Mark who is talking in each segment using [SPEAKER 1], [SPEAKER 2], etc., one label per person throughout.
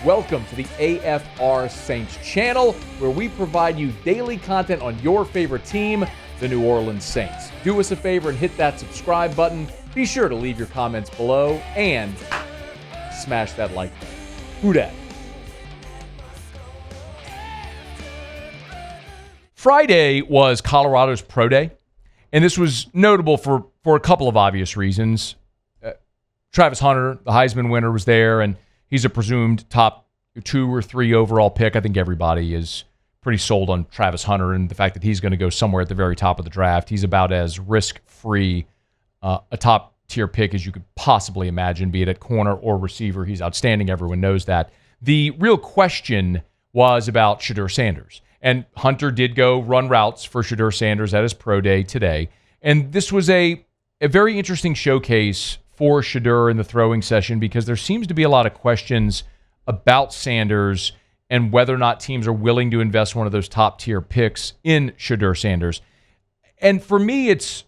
[SPEAKER 1] Welcome to the AFR Saints channel, where we provide you daily content on your favorite team, the New Orleans Saints. Do us a favor and hit that subscribe button. Be sure to leave your comments below and smash that like button. Who dat? Friday was Colorado's Pro Day, and this was notable for a couple of obvious reasons. Travis Hunter, the Heisman winner, was there, and he's a presumed top 2 or 3 overall pick. I think everybody is pretty sold on Travis Hunter and the fact that he's going to go somewhere at the very top of the draft. He's about as risk-free a top-tier pick as you could possibly imagine, be it at corner or receiver. He's outstanding. Everyone knows that. The real question was about Shedeur Sanders. And Hunter did go run routes for Shedeur Sanders at his pro day today. And this was a very interesting showcase for Shedeur in the throwing session, because there seems to be a lot of questions about Sanders and whether or not teams are willing to invest one of those top-tier picks in Shedeur Sanders. And for me, it's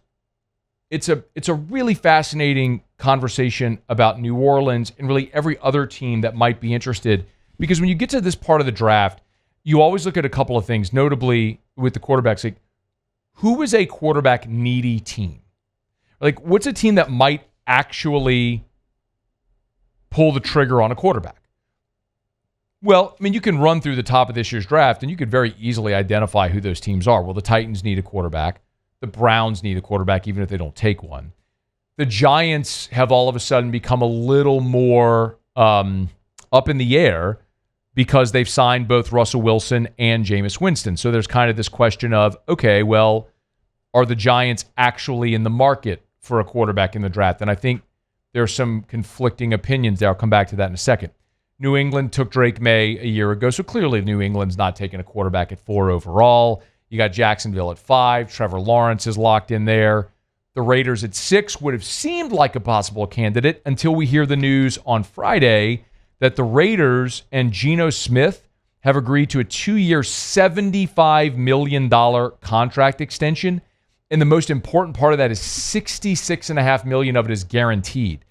[SPEAKER 1] a really fascinating conversation about New Orleans and really every other team that might be interested, because when you get to this part of the draft, you always look at a couple of things, notably with the quarterbacks. Like, who is a quarterback-needy team? Like, what's a team that might actually pull the trigger on a quarterback? Well, I mean, you can run through the top of this year's draft, and you could very easily identify who those teams are. Well, the Titans need a quarterback. The Browns need a quarterback, even if they don't take one. The Giants have all of a sudden become a little more up in the air because they've signed both Russell Wilson and Jameis Winston. So there's kind of this question of, okay, well, are the Giants actually in the market for a quarterback in the draft? And I think there are some conflicting opinions there. I'll come back to that in a second. New England took Drake May a year ago, so clearly New England's not taking a quarterback at 4 overall. You got Jacksonville at 5. Trevor Lawrence is locked in there. The Raiders at 6 would have seemed like a possible candidate until we hear the news on Friday that the Raiders and Geno Smith have agreed to a 2-year, $75 million contract extension. And the most important part of that is $66.5 million of it is guaranteed.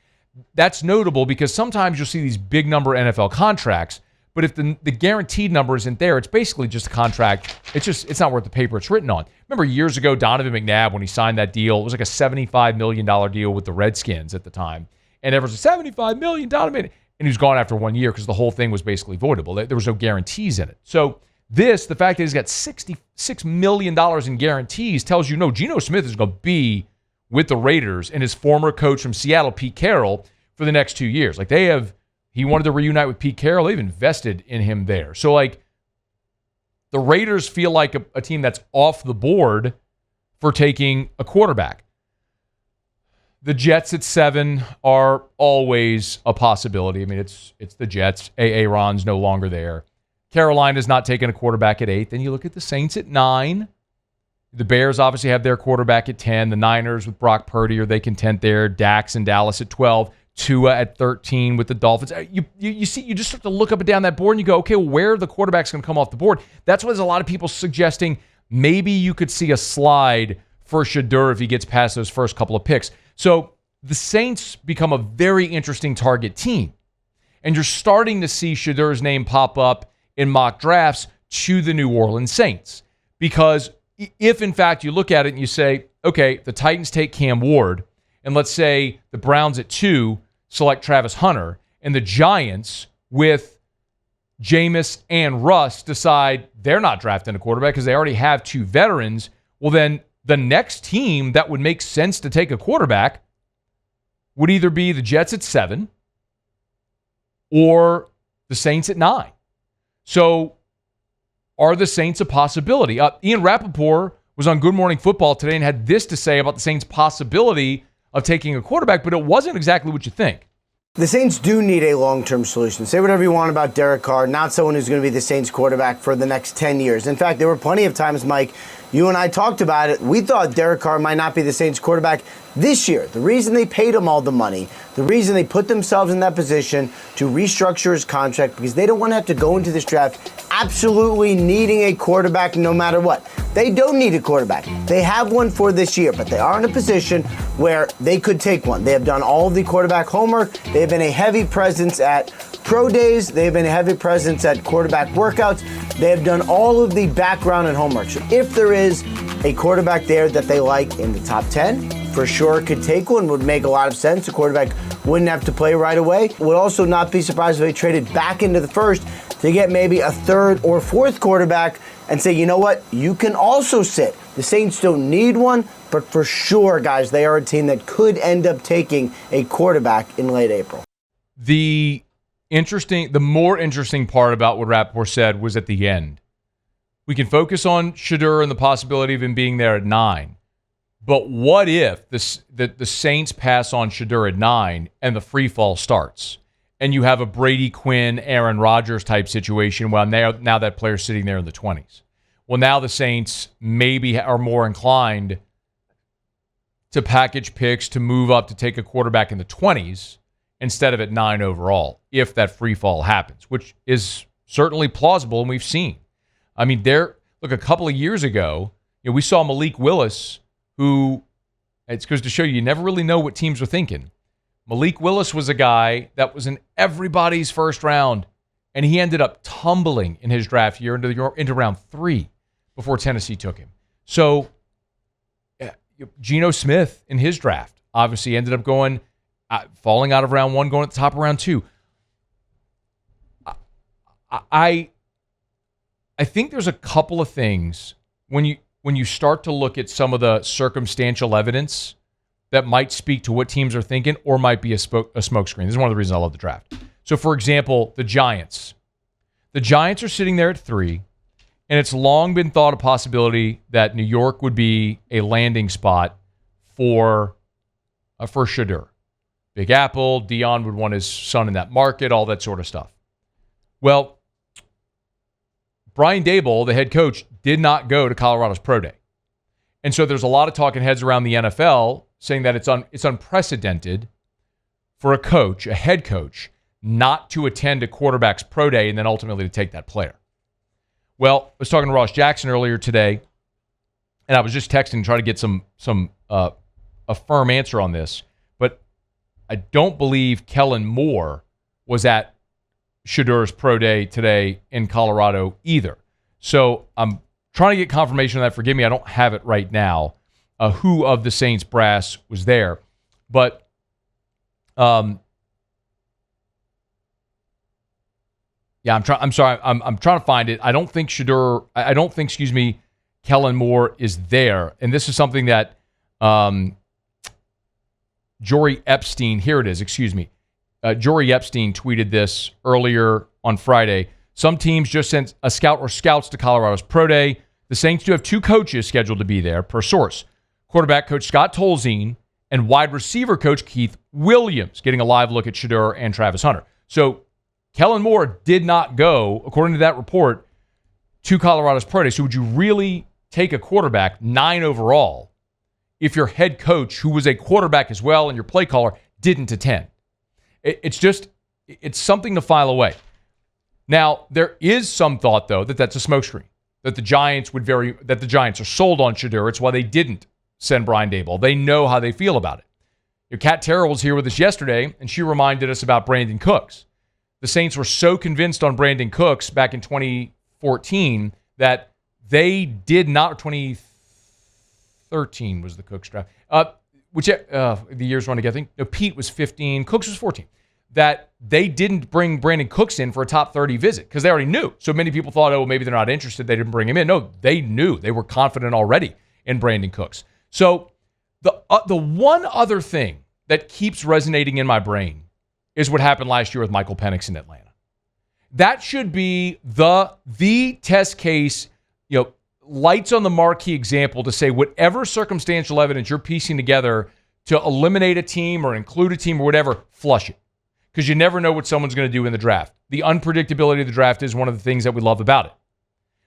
[SPEAKER 1] That's notable because sometimes you'll see these big number NFL contracts, but if the guaranteed number isn't there, it's basically just a contract. It's not worth the paper it's written on. Remember years ago, Donovan McNabb, when he signed that deal, it was like a $75 million deal with the Redskins at the time. And everyone's like, $75 million, Donovan. And he was gone after 1 year because the whole thing was basically voidable. There was no guarantees in it. So the fact that he's got $66 million in guarantees tells you, no, Geno Smith is going to be with the Raiders and his former coach from Seattle, Pete Carroll, for the next 2 years. Like, he wanted to reunite with Pete Carroll. They've invested in him there. So, like, the Raiders feel like a team that's off the board for taking a quarterback. The Jets at 7 are always a possibility. I mean, it's the Jets. Aaron's no longer there. Carolina's not taking a quarterback at 8. Then you look at the Saints at 9. The Bears obviously have their quarterback at 10. The Niners with Brock Purdy, are they content there? Dax and Dallas at 12. Tua at 13 with the Dolphins. You see, you just start to look up and down that board and you go, okay, well, where are the quarterbacks going to come off the board? That's why there's a lot of people suggesting maybe you could see a slide for Shedeur if he gets past those first couple of picks. So the Saints become a very interesting target team. And you're starting to see Shedeur's name pop up in mock drafts to the New Orleans Saints. Because if, in fact, you look at it and you say, okay, the Titans take Cam Ward, and let's say the Browns at 2 select Travis Hunter, and the Giants with Jameis and Russ decide they're not drafting a quarterback because they already have 2 veterans, well, then the next team that would make sense to take a quarterback would either be the Jets at 7 or the Saints at 9. So are the Saints a possibility? Ian Rappaport was on Good Morning Football today and had this to say about the Saints' possibility of taking a quarterback, but it wasn't exactly what you think.
[SPEAKER 2] The Saints do need a long-term solution. Say whatever you want about Derek Carr, not someone who's going to be the Saints quarterback for the next 10 years. In fact, there were plenty of times, Mike, you and I talked about it. We thought Derek Carr might not be the Saints quarterback this year. The reason they paid him all the money, the reason they put themselves in that position to restructure his contract, because they don't want to have to go into this draft absolutely needing a quarterback no matter what. They don't need a quarterback. They have one for this year, but they are in a position where they could take one. They have done all of the quarterback homework. They have been a heavy presence at pro days. They have been a heavy presence at quarterback workouts. They have done all of the background and homework. So if there is a quarterback there that they like in the top 10, for sure could take one, would make a lot of sense. The quarterback wouldn't have to play right away. Would also not be surprised if they traded back into the first to get maybe a third or fourth quarterback and say, you know what, you can also sit. The Saints don't need one, but for sure, guys, they are a team that could end up taking a quarterback in late April.
[SPEAKER 1] The more interesting part about what Rappaport said was at the end. We can focus on Shedeur and the possibility of him being there at 9. But what if the Saints pass on Shedeur at 9 and the free fall starts? And you have a Brady Quinn, Aaron Rodgers type situation while now that player's sitting there in the 20s. Well, now the Saints maybe are more inclined to package picks to move up to take a quarterback in the 20s instead of at 9 overall, if that free fall happens, which is certainly plausible and we've seen. I mean, a couple of years ago, we saw Malik Willis, who, it goes to show you never really know what teams are thinking. Malik Willis was a guy that was in everybody's first round, and he ended up tumbling in his draft year into round 3 before Tennessee took him. So Geno Smith in his draft obviously ended up falling out of round 1, going at the top of round 2. I think there's a couple of things when you start to look at some of the circumstantial evidence that might speak to what teams are thinking or might be a smokescreen. This is one of the reasons I love the draft. So, for example, the Giants. The Giants are sitting there at 3, and it's long been thought a possibility that New York would be a landing spot for Shedeur. Big Apple, Dion would want his son in that market, all that sort of stuff. Well, Brian Daboll, the head coach, did not go to Colorado's Pro Day. And so there's a lot of talking heads around the NFL saying that it's unprecedented for a head coach, not to attend a quarterback's Pro Day and then ultimately to take that player. Well, I was talking to Ross Jackson earlier today, and I was just texting trying to get a firm answer on this, but I don't believe Kellen Moore was at Shedeur's Pro Day today in Colorado either. So I'm trying to get confirmation of that. Forgive me, I don't have it right now, who of the Saints brass was there. But I'm sorry. I'm trying to find it. I don't think Kellen Moore is there. And this is something that Jory Epstein, here it is, Jory Epstein tweeted this earlier on Friday. Some teams just sent a scout or scouts to Colorado's Pro Day. The Saints do have 2 coaches scheduled to be there, per source. Quarterback coach Scott Tolzien and wide receiver coach Keith Williams getting a live look at Shedeur and Travis Hunter. So Kellen Moore did not go, according to that report, to Colorado's Pro Day. So would you really take a quarterback 9 overall if your head coach, who was a quarterback as well, and your play caller didn't attend? It's something to file away. Now, there is some thought, though, that that's a smokescreen, that the Giants are sold on Shedeur. It's why they didn't send Brian Daboll. They know how they feel about it. Kat Terrell was here with us yesterday, and she reminded us about Brandon Cooks. The Saints were so convinced on Brandon Cooks back in 2014 that they did not, 2013 was the Cooks draft, the years run together. I think Pete was 15, Cooks was 14. That they didn't bring Brandon Cooks in for a top 30 visit because they already knew. So many people thought, maybe they're not interested. They didn't bring him in. No, they knew. They were confident already in Brandon Cooks. So the one other thing that keeps resonating in my brain is what happened last year with Michael Penix in Atlanta. That should be the test case, lights on the marquee example to say whatever circumstantial evidence you're piecing together to eliminate a team or include a team or whatever, flush it. Because you never know what someone's going to do in the draft. The unpredictability of the draft is one of the things that we love about it.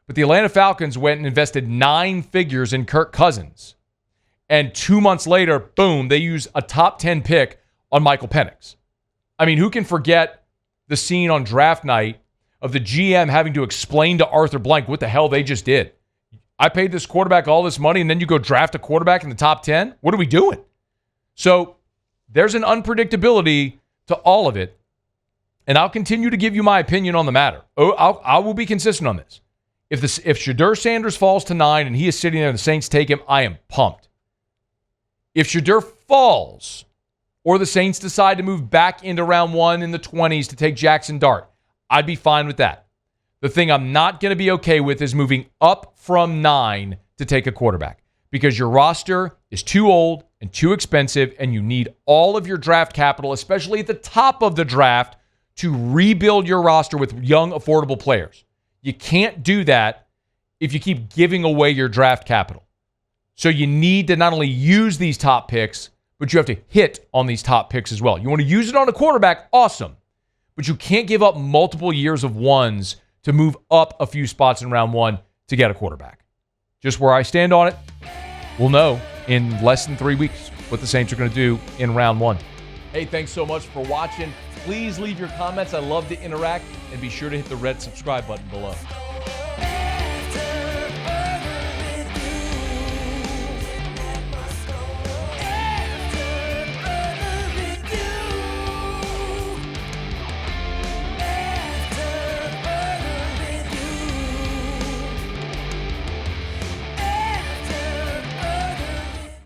[SPEAKER 1] But the Atlanta Falcons went and invested 9 figures in Kirk Cousins. And 2 months later, boom, they use a top 10 pick on Michael Penix. I mean, who can forget the scene on draft night of the GM having to explain to Arthur Blank what the hell they just did? I paid this quarterback all this money, and then you go draft a quarterback in the top 10? What are we doing? So there's an unpredictability to all of it. and I'll continue to give you my opinion on the matter. I will be consistent on this. If Shedeur Sanders falls to 9 and he is sitting there and the Saints take him, I am pumped. If Shedeur falls or the Saints decide to move back into round 1 in the 20s to take Jackson Dart, I'd be fine with that. The thing I'm not going to be okay with is moving up from 9 to take a quarterback because your roster is too old and too expensive, and you need all of your draft capital, especially at the top of the draft, to rebuild your roster with young, affordable players. You can't do that if you keep giving away your draft capital. So you need to not only use these top picks, but you have to hit on these top picks as well. You want to use it on a quarterback, awesome. But you can't give up multiple years of ones to move up a few spots in round 1 to get a quarterback. Just where I stand on it, we'll know in less than 3 weeks what the Saints are going to do in round 1. Hey, thanks so much for watching. Please leave your comments. I love to interact, and be sure to hit the red subscribe button below.